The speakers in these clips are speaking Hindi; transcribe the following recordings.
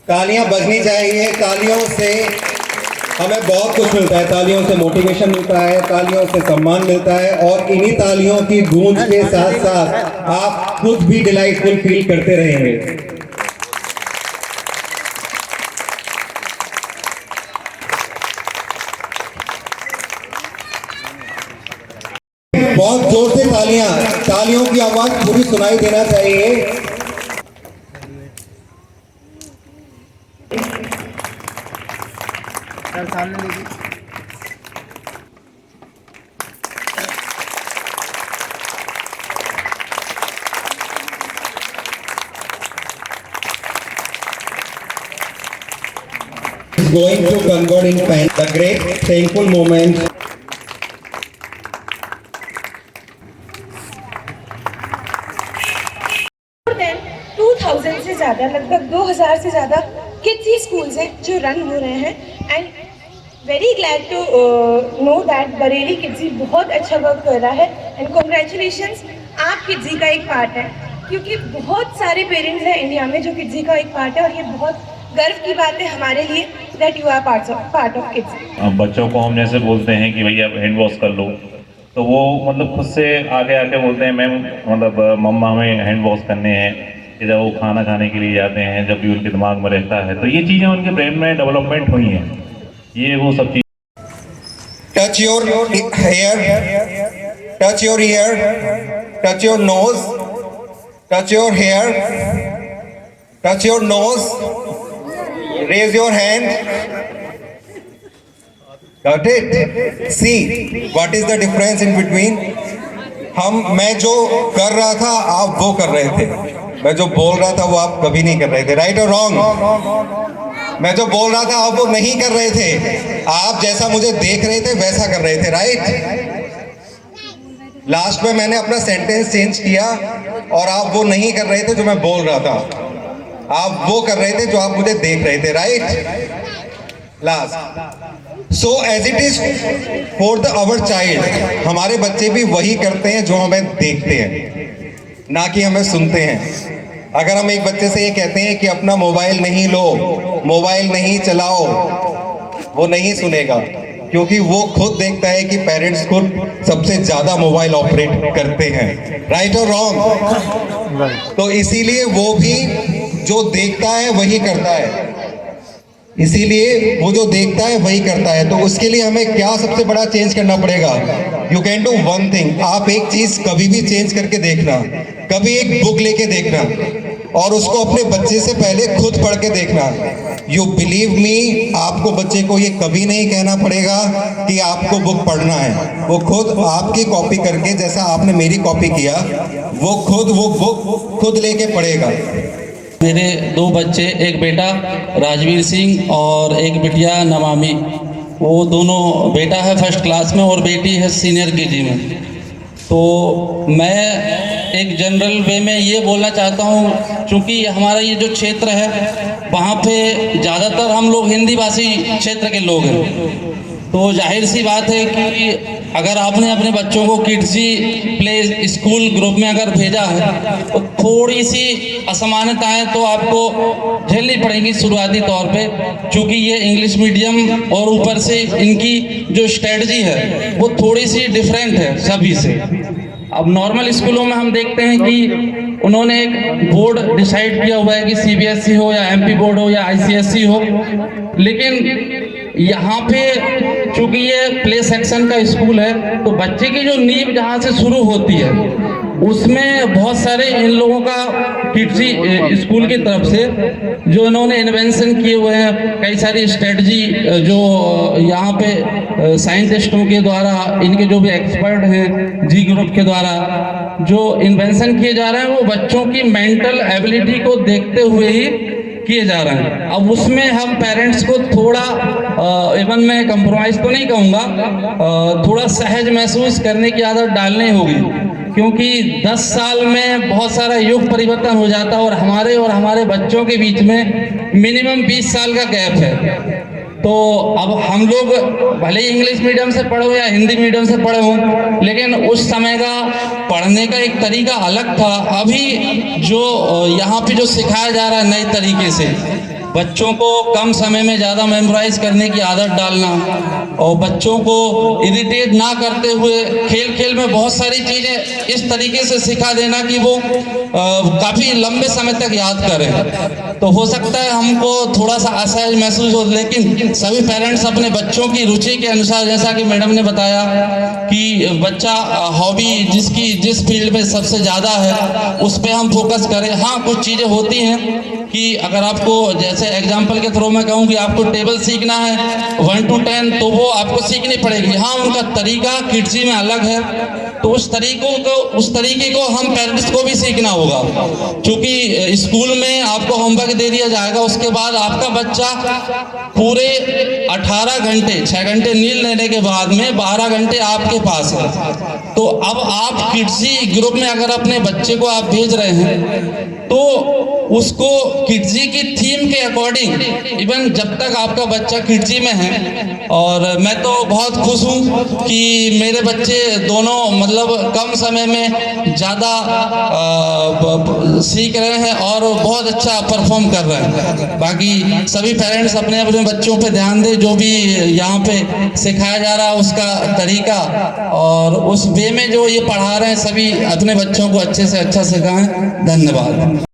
तालियां बजनी चाहिए। तालियों से हमें बहुत कुछ मिलता है, तालियों से मोटिवेशन मिलता है, तालियों से सम्मान मिलता है, और इन्हीं तालियों की गूंज के साथ साथ आप खुद भी डिलाइटफुल फील करते रहेंगे। बहुत जोर से तालियां, तालियों की आवाज पूरी सुनाई देना चाहिए। Going to convert in pain, the great painful moment. More than 2000 से ज़्यादा, लगभग 2000 से ज़्यादा किड्स स्कूल्स हैं जो रन हो रहे हैं, and very glad to know that Bareilly Kidzee बहुत अच्छा वर्क कर रहा है, एंड कॉन्ग्रेचुलेशंस, आप किड्जी का एक पार्ट है, क्योंकि बहुत सारे पेरेंट्स हैं इंडिया में जो किड्जी का एक पार्ट है, और ये बहुत गर्व की बात है हमारे लिए that you are part of Kidzee. अब बच्चों को हम जैसे बोलते हैं कि भैया हैंड वॉश कर लो, तो वो मतलब खुद से आगे आके बोलते हैं मैम मतलब मम्मा हमें हैंड वॉश करने हैं, जब वो खाना खाने के लिए जाते हैं, जब भी उनके दिमाग में रहता है, तो ये चीज़ें उनके ब्रेन में डेवलपमेंट हुई हैं, ये वो सब चीज़। Touch your hair, touch your ear, touch your nose, touch your hair, touch your nose, raise your hand. Got it? See what is the difference in between? मैं जो कर रहा था आप वो कर रहे थे, मैं जो बोल रहा था वो आप कभी नहीं कर रहे थे, राइट और रॉन्ग? मैं जो बोल रहा था आप वो नहीं कर रहे थे, आप जैसा मुझे देख रहे थे वैसा कर रहे थे, राइट? लास्ट में मैंने अपना सेंटेंस चेंज किया और आप वो नहीं कर रहे थे जो मैं बोल रहा था, आप वो कर रहे थे जो आप मुझे देख रहे थे, right? Last, so as it is for the our child, हमारे बच्चे भी वही करते हैं जो हमें देखते हैं, ना कि हमें सुनते हैं। अगर हम एक बच्चे से ये कहते हैं कि अपना मोबाइल नहीं लो, मोबाइल नहीं चलाओ, वो नहीं सुनेगा, क्योंकि वो खुद देखता है कि पेरेंट्स खुद सबसे ज्यादा मोबाइल ऑपरेट करते हैं, राइट और रॉन्ग? तो इसीलिए वो भी जो देखता है वही करता है, इसीलिए वो जो देखता है वही करता है। तो उसके लिए हमें क्या सबसे बड़ा चेंज करना पड़ेगा? You can do one thing, आप एक चीज कभी भी चेंज करके देखना, कभी एक बुक लेके देखना और उसको अपने बच्चे से पहले खुद पढ़ के देखना। यू बिलीव मी, आपको बच्चे को ये कभी नहीं कहना पड़ेगा कि आपको बुक पढ़ना है, वो खुद आपकी कॉपी करके, जैसा आपने मेरी कॉपी किया, वो बुक खुद लेके पढ़ेगा। मेरे दो बच्चे, एक बेटा राजवीर सिंह और एक बिटिया नमामि, वो दोनों, बेटा है फर्स्ट क्लास में और बेटी है सीनियर केजी में। तो मैं एक जनरल वे में ये बोलना चाहता हूँ, चूँकि हमारा ये जो क्षेत्र है वहाँ पे ज़्यादातर हम लोग हिंदी भाषी क्षेत्र के लोग हैं, तो जाहिर सी बात है कि अगर आपने अपने बच्चों को किड्जी प्ले स्कूल ग्रुप में अगर भेजा है तो थोड़ी सी असमानताएं तो आपको झेलनी पड़ेंगी शुरुआती तौर पे, क्योंकि ये इंग्लिश मीडियम और ऊपर से इनकी जो स्ट्रेटजी है वो थोड़ी सी डिफरेंट है सभी से। अब नॉर्मल स्कूलों में हम देखते हैं कि उन्होंने एक बोर्ड डिसाइड किया हुआ है कि सीबीएसई हो या एमपी बोर्ड हो या आईसीएसई हो, लेकिन यहाँ पे चूंकि ये प्ले सेक्शन का स्कूल है तो बच्चे की जो नींव जहाँ से शुरू होती है उसमें बहुत सारे इन लोगों का किड्जी स्कूल की तरफ से जो इन्होंने इन्वेंशन किए हुए हैं, कई सारी स्ट्रेटजी जो यहाँ पे साइंटिस्टों के द्वारा, इनके जो भी एक्सपर्ट हैं जी ग्रुप के द्वारा जो इन्वेंशन किए जा रहे हैं, वो बच्चों की मेंटल एबिलिटी को देखते हुए ही किए जा रहे हैं। अब उसमें हम पेरेंट्स को थोड़ा इवन मैं कंप्रोमाइज तो नहीं कहूँगा, थोड़ा सहज महसूस करने की आदत डालनी होगी, क्योंकि 10 साल में बहुत सारा युग परिवर्तन हो जाता है और हमारे बच्चों के बीच में मिनिमम 20 साल का गैप है। तो अब हम लोग भले ही इंग्लिश मीडियम से पढ़े हो या हिंदी मीडियम से पढ़े हों, लेकिन उस समय का पढ़ने का एक तरीका अलग था। अभी जो यहाँ पे जो सिखाया जा रहा है नए तरीके से, बच्चों को कम समय में ज़्यादा मेमोराइज करने की आदत डालना और बच्चों को इरिटेट ना करते हुए खेल खेल में बहुत सारी चीज़ें इस तरीके से सिखा देना कि वो काफ़ी लंबे समय तक याद करें। तो हो सकता है हमको थोड़ा सा असहज महसूस हो, लेकिन सभी पेरेंट्स अपने बच्चों की रुचि के अनुसार, जैसा कि मैडम ने बताया कि बच्चा हॉबी जिसकी जिस फील्ड में सबसे ज़्यादा है उस पर हम फोकस करें। हाँ, कुछ चीज़ें होती हैं कि अगर आपको जैसे एग्जांपल के थ्रू मैं कहूँ कि आपको टेबल सीखना है 1 to 10 तो वो आपको सीखनी पड़ेगी। हाँ, उनका तरीका किड्जी में अलग है, तो उस तरीके को हम पेरेंट्स को भी सीखना होगा, क्योंकि स्कूल में आपको होमवर्क दे दिया जाएगा, उसके बाद आपका बच्चा पूरे 18 घंटे 6 घंटे नींद लेने के बाद में 12 घंटे आपके पास है। तो अब आप किड्जी ग्रुप में अगर अपने बच्चे को आप भेज रहे हैं तो उसको किड्जी की थीम के अकॉर्डिंग, इवन जब तक आपका बच्चा किड्जी में है, और मैं तो बहुत खुश हूँ कि मेरे बच्चे दोनों मतलब कम समय में ज़्यादा सीख रहे हैं और बहुत अच्छा परफॉर्म कर रहे हैं। बाकी सभी पेरेंट्स अपने अपने बच्चों पे ध्यान दें, जो भी यहाँ पे सिखाया जा रहा है उसका तरीका और उस वे में जो ये पढ़ा रहे हैं सभी अपने बच्चों को अच्छे से अच्छा सिखाएं। धन्यवाद।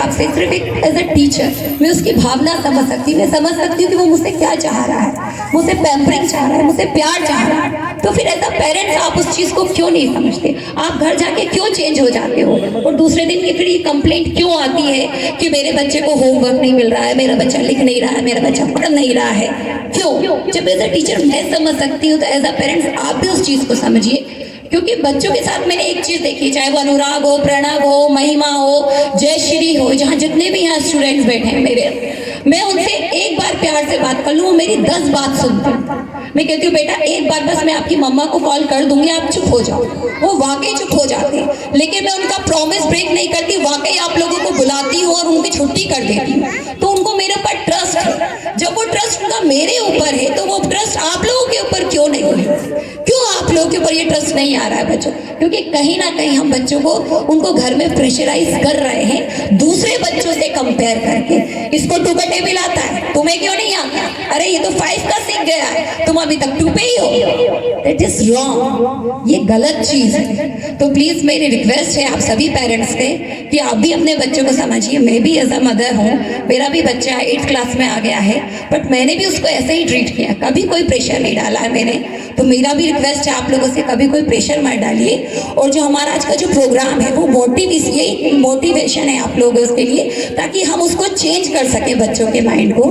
से सिर्फ एक एज अ टीचर मैं उसकी भावना समझ सकती हूँ, मैं समझ सकती हूँ कि वो मुझसे क्या चाह रहा है, मुझसे पैम्परिंग चाह रहा है, मुझसे प्यार चाह रहा है। तो फिर एज अ पेरेंट्स आप उस चीज़ को क्यों नहीं समझते? आप घर जाके क्यों चेंज हो जाते हो? और दूसरे दिन की फिर ये कंप्लेंट क्यों आती है कि मेरे बच्चे को होमवर्क नहीं मिल रहा है, मेरा बच्चा लिख नहीं रहा है, मेरा बच्चा पढ़ नहीं रहा है? क्यों? जब एज अ टीचर मैं समझ सकती हूँ तो एज अ पेरेंट्स आप भी उस चीज़ को समझिए। क्योंकि बच्चों के साथ मैंने एक चीज देखी, चाहे वो अनुराग हो, प्रणव हो, महिमा हो, जयश्री हो, जहाँ जितने भी यहाँ स्टूडेंट्स बैठे हैं मेरे, मैं उनसे एक बार प्यार से बात कर लूँ, वो मेरी 10 बात सुनते हैं। मैं कहती हूँ बेटा एक बार बस मैं आपकी मम्मा को कॉल कर दूंगी, आप चुप हो जाओ। वो वाकई चुप हो जाते हैं, लेकिन मैं उनका प्रॉमिस ब्रेक नहीं करती, वाकई आप लोगों को बुलाती हूँ और उनकी छुट्टी कर देती हूँ। तो उनको मेरे ऊपर ट्रस्ट है। जब वो ट्रस्ट उनका मेरे ऊपर है तो वो ट्रस्ट आप लोगों के ऊपर क्यों नहीं है? क्यों आप लोगों के ऊपर ये ट्रस्ट नहीं आ रहा है बच्चों? क्योंकि कहीं ना कहीं हम बच्चों को उनको घर में प्रेशराइज कर रहे हैं दूसरे बच्चों से कंपेयर करके। इसको 2 का टेबल आता है, तुम्हें क्यों नहीं आता? अरे ये तो 5 का सीख गया है, तुम अभी तक 2 पे ही हो। दैट इज रॉन्ग, ये गलत चीज है। तो प्लीज मेरी रिक्वेस्ट है आप सभी पेरेंट्स से कि आप भी अपने बच्चों को समझिए। मैं भी एज अ मदर हूँ, मेरा भी बच्चा 8th क्लास में आ गया है, बट मैंने भी उसको ऐसे ही ट्रीट किया, कभी कोई प्रेशर नहीं डाला है मैंने। तो मेरा भी रिक्वेस्ट है आप लोगों से, कभी कोई प्रेशर मत डालिए। और जो हमारा आज का जो प्रोग्राम है वो मोटिवेशन है आप लोगों के लिए, ताकि हम उसको चेंज कर सके बच्चों के माइंड को।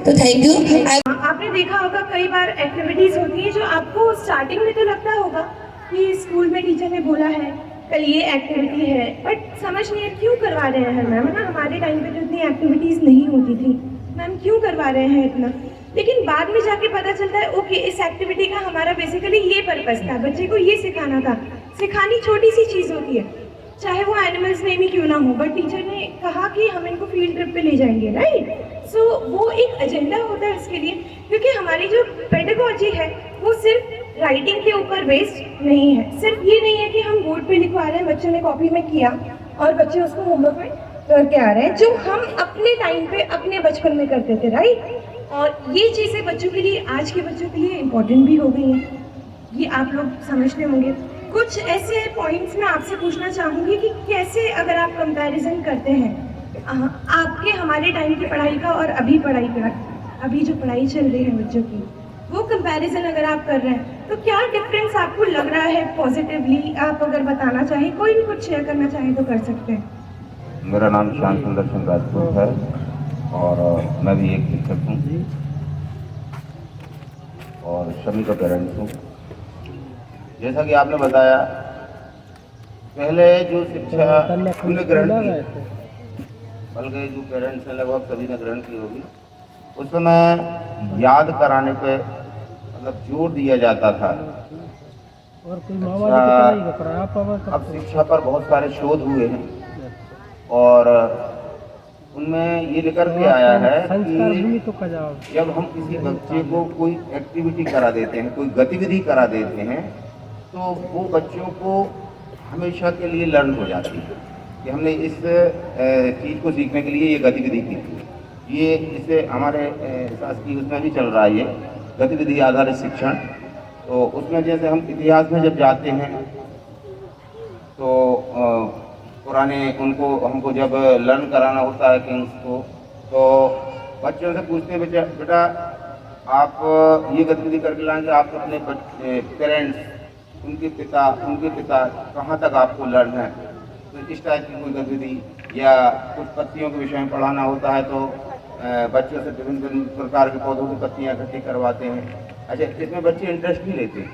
तो थैंक यू। आपने देखा होगा कई बार एक्टिविटीज होती है जो आपको स्टार्टिंग में तो लगता होगा कि स्कूल में टीचर ने बोला है कल ये एक्टिविटी है, बट समझ नहीं है क्यों करवा रहे हैं मैम, है ना? हमारे टाइम पे तो इतनी एक्टिविटीज नहीं होती थी, मैम क्यों करवा रहे हैं इतना? लेकिन बाद में जाके पता चलता है ओके इस एक्टिविटी का हमारा बेसिकली ये पर्पस था, बच्चे को ये सिखाना था। सिखानी छोटी सी चीज़ होती है, चाहे वो एनिमल्स नेम ही क्यों ना हो, बट टीचर ने कहा कि हम इनको फील्ड ट्रिप पे ले जाएंगे, राइट? सो वो एक एजेंडा होता है उसके लिए, क्योंकि हमारी जो पेडागॉजी है वो सिर्फ राइटिंग के ऊपर बेस्ड नहीं है। सिर्फ ये नहीं है कि हम बोर्ड पे लिखवा रहे हैं, बच्चों ने कॉपी में किया और बच्चे उसको होमवर्क में करके आ रहे हैं, जो हम अपने टाइम पे अपने बचपन में करते थे, राइट? और ये चीज़ें बच्चों के लिए, आज के बच्चों के लिए इम्पोर्टेंट भी हो गई हैं, ये आप लोग समझते होंगे। कुछ ऐसे पॉइंट्स मैं आपसे पूछना चाहूँगी कि कैसे अगर आप कंपैरिजन करते हैं आपके हमारे टाइम की पढ़ाई का और अभी पढ़ाई का, अभी जो पढ़ाई चल रही है बच्चों की, वो कंपैरिजन अगर आप कर रहे हैं तो क्या डिफरेंस आपको लग रहा है पॉजिटिवली? आप अगर बताना चाहें, कोई भी कुछ शेयर करना चाहें तो कर सकते हैं। मेरा नाम शांत सुंदर सिंह राजपूत है और मैं भी एक शिक्षक हूँ और शमी का पेरेंट्स हूँ। जैसा कि आपने बताया, पहले जो शिक्षा हमने ग्रहण की, बल्कि जो पेरेंट्स हैं लगभग सभी ने ग्रहण की होगी, उस समय याद कराने पे मतलब जोर दिया जाता था। अब शिक्षा पर बहुत सारे शोध हुए हैं और उनमें ये निकल के आया है कि जब हम किसी बच्चे को कोई एक्टिविटी करा देते हैं, कोई गतिविधि करा देते हैं, तो वो बच्चों को हमेशा के लिए लर्न हो जाती है कि हमने इस चीज़ को सीखने के लिए ये गतिविधि की थी। ये इससे हमारे शासकीय उसमें भी चल रहा है, ये गतिविधि आधारित शिक्षण। तो उसमें जैसे हम इतिहास में जब जाते हैं तो पुराने उनको हमको जब लर्न कराना होता है किंग्स को, तो बच्चों से पूछते हैं बेटा आप ये गतिविधि करके लाएंगे, आप अपने पेरेंट्स उनके पिता कहाँ तक आपको लर्न है। तो इस टाइप की कोई गतिविधि या कुछ पत्तियों के विषय में पढ़ाना होता है तो बच्चों से विभिन्न प्रकार के पौधों की पत्तियाँ इकट्ठी करवाते हैं। अच्छा, इसमें बच्चे इंटरेस्ट भी लेते हैं।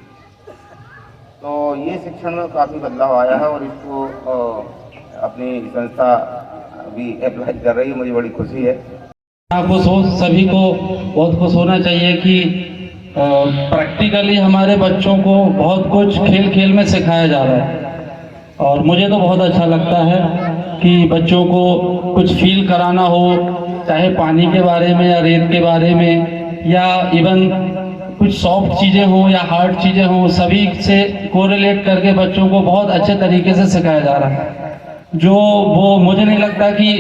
तो ये शिक्षण में काफ़ी बदलाव आया है और इसको अपनी संस्था भी अप्लाई कर रही है, मुझे बड़ी खुशी है। खुश हो, सभी को बहुत खुश होना चाहिए कि प्रैक्टिकली हमारे बच्चों को बहुत कुछ खेल खेल में सिखाया जा रहा है। और मुझे तो बहुत अच्छा लगता है कि बच्चों को कुछ फील कराना हो, चाहे पानी के बारे में या रेत के बारे में, या इवन कुछ सॉफ्ट चीज़ें हों या हार्ड चीज़ें हों, सभी से कोरिलेट करके बच्चों को बहुत अच्छे तरीके से सिखाया जा रहा है, जो वो मुझे नहीं लगता कि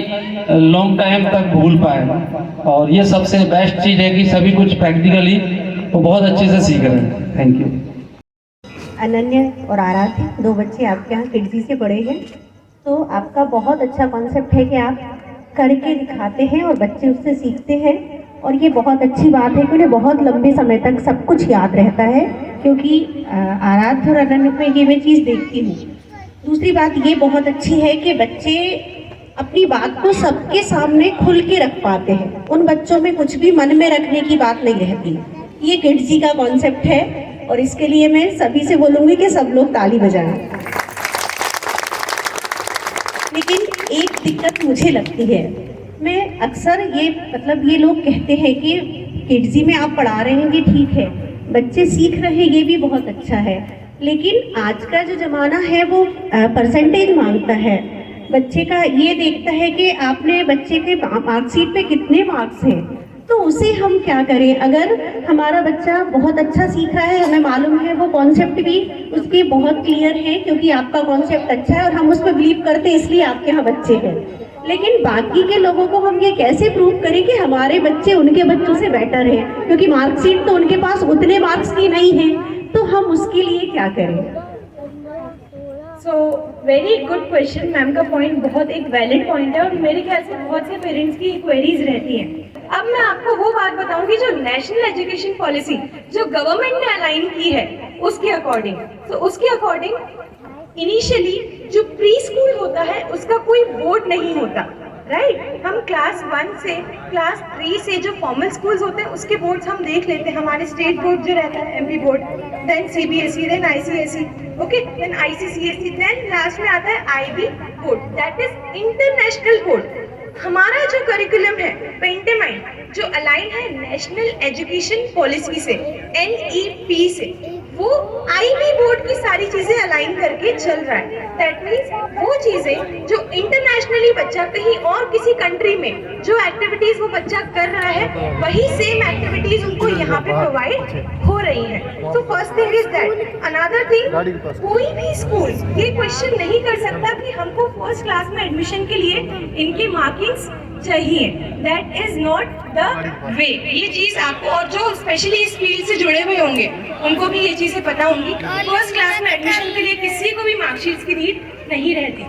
लॉन्ग टाइम तक भूल पाए। और ये सबसे बेस्ट चीज़ है कि सभी कुछ प्रैक्टिकली वो बहुत अच्छे से सीख रहे हैं। Thank you. अनन्या और आराध्य 2 बच्चे आपके यहाँ किड्जी से पढ़े हैं, तो आपका बहुत अच्छा कॉन्सेप्ट है कि आप करके दिखाते हैं और बच्चे उससे सीखते हैं। और ये बहुत अच्छी बात है कि उन्हें बहुत लंबे समय तक सब कुछ याद रहता है, क्योंकि आराध्य और अनन्या में ये मैं चीज़ देखती हूँ। दूसरी बात ये बहुत अच्छी है कि बच्चे अपनी बात को सबके सामने खुल के रख पाते हैं, उन बच्चों में कुछ भी मन में रखने की बात नहीं रहती। ये किड्जी का कॉन्सेप्ट है और इसके लिए मैं सभी से बोलूँगी कि सब लोग ताली बजाएं। लेकिन एक दिक्कत मुझे लगती है, मैं अक्सर ये लोग कहते हैं कि किड्जी में आप पढ़ा रहे हैं कि ठीक है, बच्चे सीख रहे हैं, ये भी बहुत अच्छा है, लेकिन आज का जो ज़माना है वो परसेंटेज मांगता है। बच्चे का ये देखता है कि आपने बच्चे के मार्कशीट पे कितने मार्क्स हैं, तो उसे हम क्या करें। अगर हमारा बच्चा बहुत अच्छा सीख रहा है, हमें मालूम है वो कॉन्सेप्ट भी उसके बहुत क्लियर है, क्योंकि आपका कॉन्सेप्ट अच्छा है और हम उस पर बिलीव करते हैं, इसलिए आपके यहाँ बच्चे हैं। लेकिन बाकी के लोगों को हम ये कैसे प्रूव करें कि हमारे बच्चे उनके बच्चों से बेटर हैं, क्योंकि मार्कशीट तो उनके पास उतने मार्क्स की नहीं है, तो हम उसके लिए क्या करें। So very good question. Ma'am का पॉइंट बहुत एक वैलिड पॉइंट है और मेरे ख्याल से बहुत से पेरेंट्स की क्वेरीज रहती हैं। अब मैं आपको वो बात बताऊंगी जो नेशनल एजुकेशन पॉलिसी जो गवर्नमेंट ने अलाइन की है उसके अकॉर्डिंग। तो उसके अकॉर्डिंग इनिशियली जो प्री स्कूल होता है उसका कोई बोर्ड नहीं होता, राइट। हम क्लास 1 से क्लास 3 से जो फॉर्मल स्कूल्स होते हैं उसके बोर्ड्स हम देख लेते हैं। हमारे स्टेट बोर्ड जो रहता है MP board, then CBSE, then ICSE, okay, then ICCSE, then last में आता है IB board, that is international board. हमारा जो करिकुलम है पेंटेमाइंड जो अलाइन है नेशनल एजुकेशन पॉलिसी से, एनईपी से, वो आईबी बोर्ड की सारी चीजें अलाइन करके चल रहा है। दैट मीन्स वो चीजें जो इंटरनेशनली बच्चा कहीं और किसी कंट्री में जो एक्टिविटीज वो बच्चा कर रहा है वही सेम एक्टिविटीज उनको यहाँ पे प्रोवाइड हो रही है। तो first thing is that. Another thing, कोई भी स्कूल ये क्वेश्चन नहीं कर सकता कि हमको फर्स्ट क्लास में एडमिशन के लिए इनके मार्किंग्स चाहिए। That is not the way. ये चीज आपको, और जो स्पेशली इस फील्ड से जुड़े हुए होंगे उनको भी ये चीजें पता होंगी। फर्स्ट क्लास में एडमिशन के लिए किसी को भी मार्कशीट्स की नीड नहीं रहती।